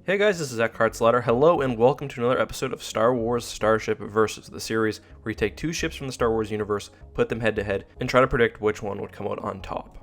Hey guys, this is Eckhart Hello and welcome to another episode of Star Wars Starship Versus, the series where you take two ships from the Star Wars universe, put them head to head, and try to predict which one would come out on top.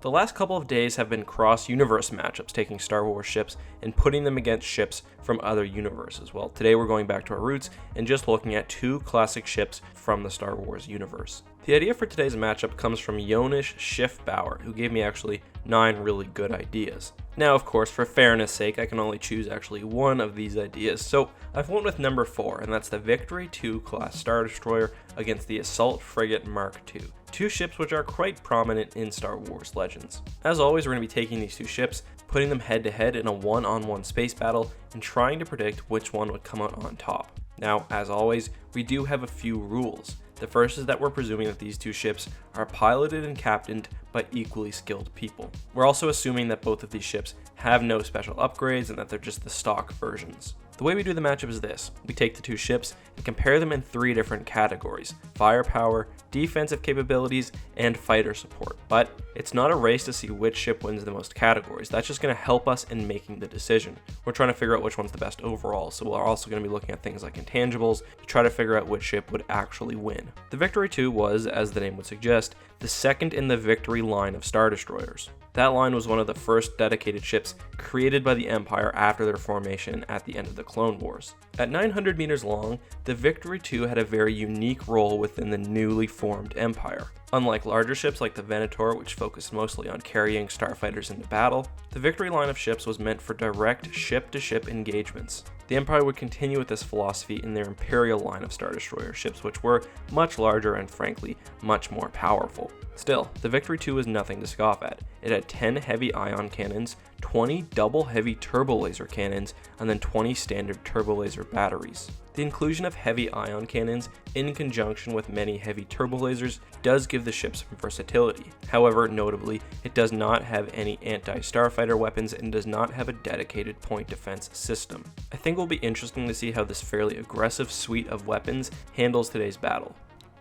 The last couple of days have been cross-universe matchups, taking Star Wars ships and putting them against ships from other universes. Well, today we're going back to our roots and just looking at two classic ships from the Star Wars universe. The idea for today's matchup comes from Jonish Schiffbauer, who gave me actually 9 really good ideas. Now, of course, for fairness sake, I can only choose actually one of these ideas, so I've went with number 4, and that's the Victory II class Star Destroyer against the Assault Frigate Mark II. Two ships which are quite prominent in Star Wars legends. As always, we're going to be taking these two ships, putting them head to head in a one-on-one space battle, and trying to predict which one would come out on top. Now, as always, we do have a few rules. The first is that we're presuming that these two ships are piloted and captained by equally skilled people. We're also assuming that both of these ships have no special upgrades and that they're just the stock versions. The way we do the matchup is this. We take the two ships and compare them in 3 different categories: firepower, defensive capabilities, and fighter support. But it's not a race to see which ship wins the most categories. That's just going to help us in making the decision. We're trying to figure out which one's the best overall, so we're also going to be looking at things like intangibles to try to figure out which ship would actually win. The Victory II was, as the name would suggest, the second in the Victory line of Star Destroyers. That line was one of the first dedicated ships created by the Empire after their formation at the end of the Clone Wars. At 900 meters long, the Victory II had a very unique role within the newly formed Empire. Unlike larger ships like the Venator, which focused mostly on carrying starfighters into battle, the Victory line of ships was meant for direct ship-to-ship engagements. The Empire would continue with this philosophy in their Imperial line of Star Destroyer ships, which were much larger and frankly much more powerful. Still, the Victory II was nothing to scoff at. It had 10 heavy ion cannons, 20 double heavy turbo laser cannons, and then 20 standard turbo laser batteries. The inclusion of heavy ion cannons in conjunction with many heavy turbo lasers does give the ship some versatility. However, notably, it does not have any anti-starfighter weapons and does not have a dedicated point defense system. I think it will be interesting to see how this fairly aggressive suite of weapons handles today's battle.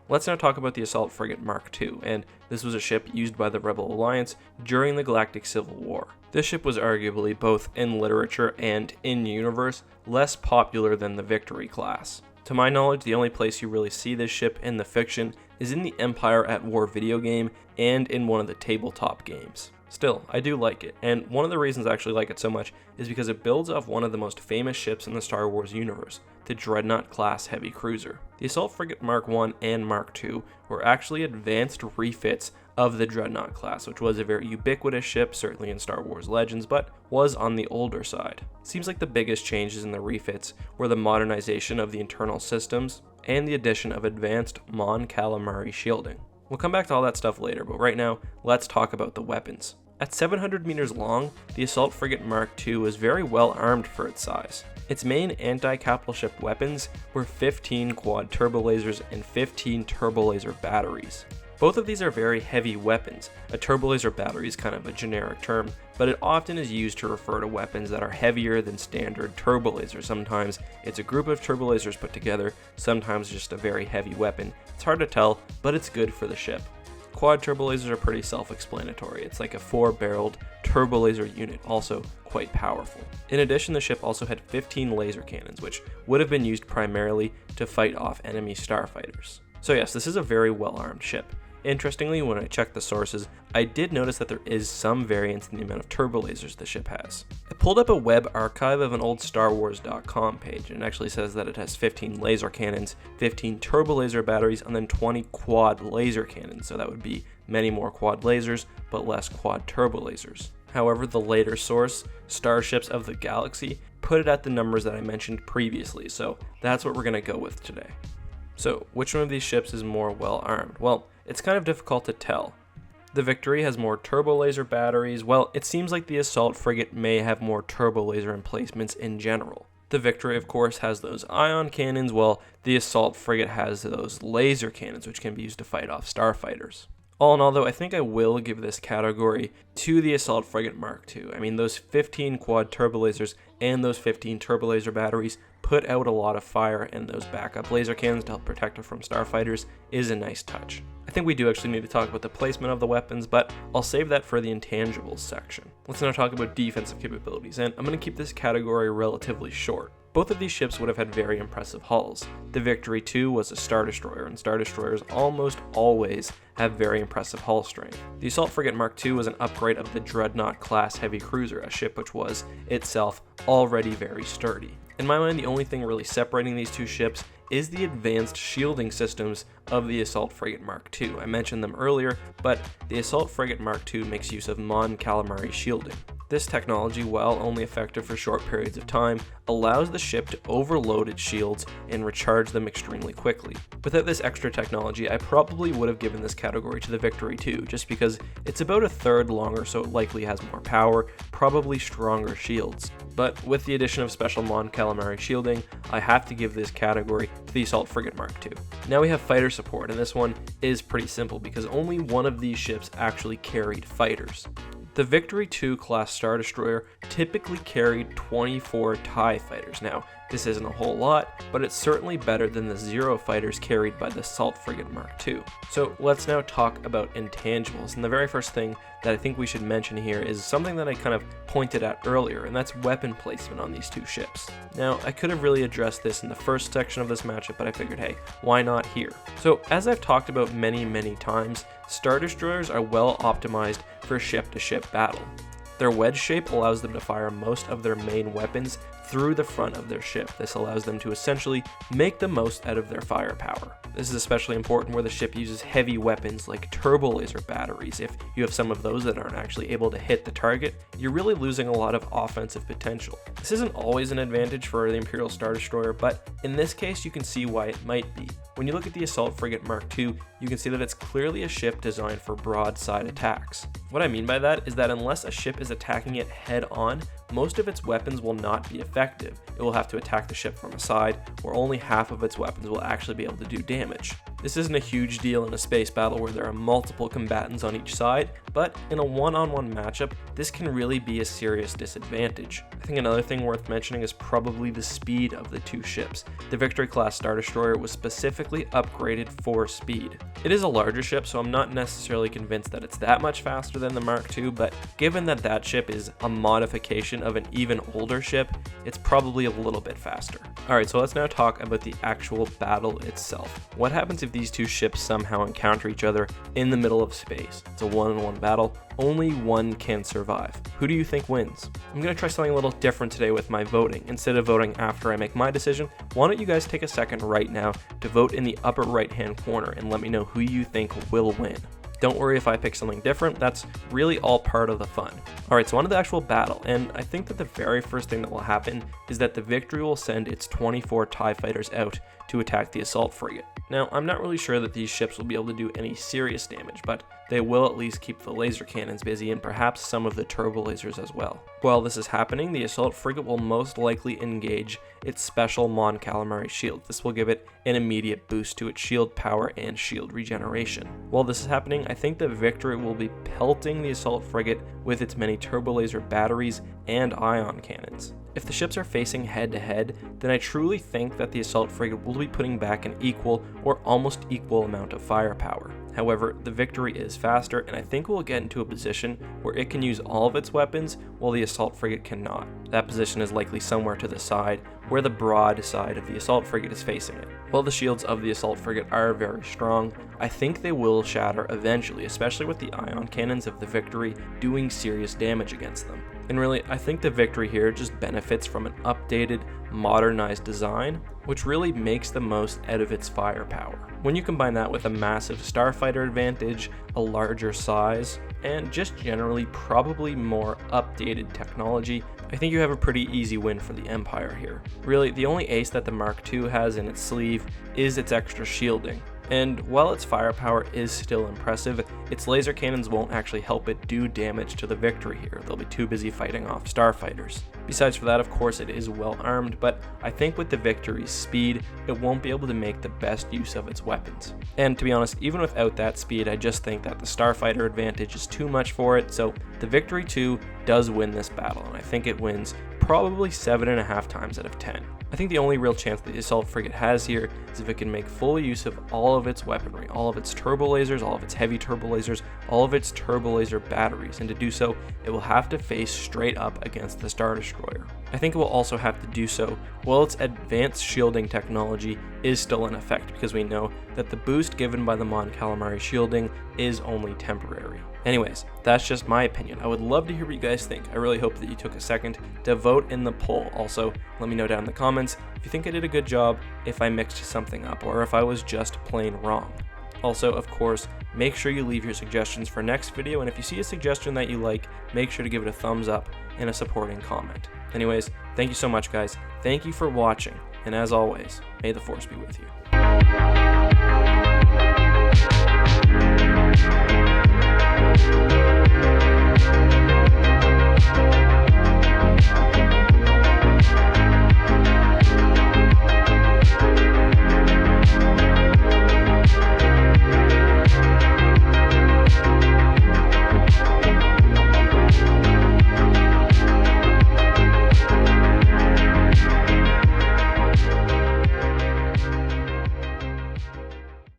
Let's now talk about the Assault Frigate Mark II, and this was a ship used by the Rebel Alliance during the Galactic Civil War. This ship was arguably, both in literature and in universe, less popular than the Victory class. To my knowledge, the only place you really see this ship in the fiction is in the Empire at War video game and in one of the tabletop games. Still, I do like it, and one of the reasons I actually like it so much is because it builds off one of the most famous ships in the Star Wars universe, the Dreadnought class heavy cruiser. The Assault Frigate Mark I and Mark II were actually advanced refits of the Dreadnought class, which was a very ubiquitous ship, certainly in Star Wars Legends, but was on the older side. Seems like the biggest changes in the refits were the modernization of the internal systems and the addition of advanced Mon Calamari shielding. We'll come back to all that stuff later, but right now, let's talk about the weapons. At 700 meters long, the Assault Frigate Mark II was very well armed for its size. Its main anti-capital ship weapons were 15 quad turbo lasers and 15 turbo laser batteries. Both of these are very heavy weapons. A turbo laser battery is kind of a generic term, but it often is used to refer to weapons that are heavier than standard turbo lasers. Sometimes it's a group of turbo lasers put together, sometimes just a very heavy weapon. It's hard to tell, but it's good for the ship. Quad turbo lasers are pretty self-explanatory. It's like a 4-barreled turbo laser unit, also quite powerful. In addition, the ship also had 15 laser cannons, which would have been used primarily to fight off enemy starfighters. So yes, this is a very well-armed ship. Interestingly, when I checked the sources, I did notice that there is some variance in the amount of turbo lasers the ship has. I pulled up a web archive of an old StarWars.com page, and it actually says that it has 15 laser cannons, 15 turbo laser batteries, and then 20 quad laser cannons, so that would be many more quad lasers, but less quad turbo lasers. However, the later source, Starships of the Galaxy, put it at the numbers that I mentioned previously, so that's what we're going to go with today. So, which one of these ships is more well armed? Well, it's kind of difficult to tell. The Victory has more turbo laser batteries. Well, it seems like the Assault Frigate may have more turbo laser emplacements in general. The Victory, of course, has those ion cannons, while the Assault Frigate has those laser cannons, which can be used to fight off starfighters. All in all, though, I think I will give this category to the Assault Frigate Mark II. I mean, those 15 quad turbo lasers and those 15 turbo laser batteries put out a lot of fire, and those backup laser cannons to help protect it from starfighters is a nice touch. I think we do actually need to talk about the placement of the weapons, but I'll save that for the intangibles section. Let's now talk about defensive capabilities, and I'm going to keep this category relatively short. Both of these ships would have had very impressive hulls. The Victory II was a Star Destroyer, and Star Destroyers almost always have very impressive hull strength. The Assault Frigate Mark II was an upgrade of the Dreadnought class heavy cruiser, a ship which was, itself, already very sturdy. In my mind, the only thing really separating these two ships is the advanced shielding systems of the Assault Frigate Mark II. I mentioned them earlier, but the Assault Frigate Mark II makes use of Mon-Calamari shielding. This technology, while only effective for short periods of time, allows the ship to overload its shields and recharge them extremely quickly. Without this extra technology, I probably would have given this category to the Victory II, just because it's about a third longer, so it likely has more power, probably stronger shields. But with the addition of special Mon-Calamari shielding, I have to give this category to the Assault Frigate Mark II. Now we have fighter support, and this one is pretty simple because only one of these ships actually carried fighters. The Victory II class Star Destroyer typically carried 24 TIE fighters. Now, this isn't a whole lot, but it's certainly better than the 0 fighters carried by the Assault Frigate Mark II. So let's now talk about intangibles, and the very first thing that I think we should mention here is something that I kind of pointed at earlier, and that's weapon placement on these two ships. Now, I could have really addressed this in the first section of this matchup, but I figured, hey, why not here? So, as I've talked about many times, Star Destroyers are well optimized for ship-to-ship battle. Their wedge shape allows them to fire most of their main weapons through the front of their ship. This allows them to essentially make the most out of their firepower. This is especially important where the ship uses heavy weapons like turbo laser batteries. If you have some of those that aren't actually able to hit the target, you're really losing a lot of offensive potential. This isn't always an advantage for the Imperial Star Destroyer, but in this case you can see why it might be. When you look at the Assault Frigate Mark II, you can see that it's clearly a ship designed for broadside attacks. What I mean by that is that unless a ship is attacking it head on, most of its weapons will not be effective. It will have to attack the ship from a side, where only half of its weapons will actually be able to do damage. This isn't a huge deal in a space battle where there are multiple combatants on each side, but in a one-on-one matchup, this can really be a serious disadvantage. I think another thing worth mentioning is probably the speed of the two ships. The Victory-class Star Destroyer was specifically upgraded for speed. It is a larger ship, so I'm not necessarily convinced that it's that much faster than the Mark II, but given that that ship is a modification of an even older ship, it's probably a little bit faster. Alright, so let's now talk about the actual battle itself. What happens if these two ships somehow encounter each other in the middle of space? It's a one-on-one battle. Only one can survive. Who do you think wins? I'm going to try something a little different today with my voting. Instead of voting after I make my decision, why don't you guys take a second right now to vote in the upper right-hand corner and let me know who you think will win. Don't worry if I pick something different, that's really all part of the fun. Alright, so on to the actual battle, and I think that the very first thing that will happen is that the Victory will send its 24 TIE fighters out to attack the Assault Frigate. Now, I'm not really sure that these ships will be able to do any serious damage, but they will at least keep the laser cannons busy and perhaps some of the turbo lasers as well. While this is happening, the Assault Frigate will most likely engage its special Mon-Calamari shield. This will give it an immediate boost to its shield power and shield regeneration. While this is happening, I think the Victory will be pelting the Assault Frigate with its many turbo laser batteries and ion cannons. If the ships are facing head-to-head, then I truly think that the Assault Frigate will be putting back an equal or almost equal amount of firepower. However, the Victory is faster, and I think we'll get into a position where it can use all of its weapons while the Assault Frigate cannot. That position is likely somewhere to the side, where the broad side of the Assault Frigate is facing it. While the shields of the Assault Frigate are very strong, I think they will shatter eventually, especially with the ion cannons of the Victory doing serious damage against them. And really, I think the Victory here just benefits from an updated, modernized design, which really makes the most out of its firepower. When you combine that with a massive starfighter advantage, a larger size, and just generally probably more updated technology, I think you have a pretty easy win for the Empire here. Really, the only ace that the Mark II has in its sleeve is its extra shielding. And while its firepower is still impressive, its laser cannons won't actually help it do damage to the Victory here. They'll be too busy fighting off starfighters. Besides for that, of course, it is well armed, but I think with the Victory's speed, it won't be able to make the best use of its weapons. And to be honest, even without that speed, I just think that the starfighter advantage is too much for it, so the Victory II does win this battle, and I think it wins probably 7.5 times out of 10. I think the only real chance the Assault Frigate has here is if it can make full use of all of its weaponry, all of its turbo lasers, all of its heavy turbo lasers, all of its turbo laser batteries, and to do so, it will have to face straight up against the Star Destroyer. I think it will also have to do so while its advanced shielding technology is still in effect, because we know that the boost given by the Mon Calamari shielding is only temporary. Anyways, that's just my opinion. I would love to hear what you guys think. I really hope that you took a second to vote in the poll. Also, let me know down in the comments if you think I did a good job, if I mixed something up, or if I was just plain wrong. Also, of course, make sure you leave your suggestions for next video, and if you see a suggestion that you like, make sure to give it a thumbs up and a supporting comment. Anyways, thank you so much, guys. Thank you for watching, and as always, may the Force be with you.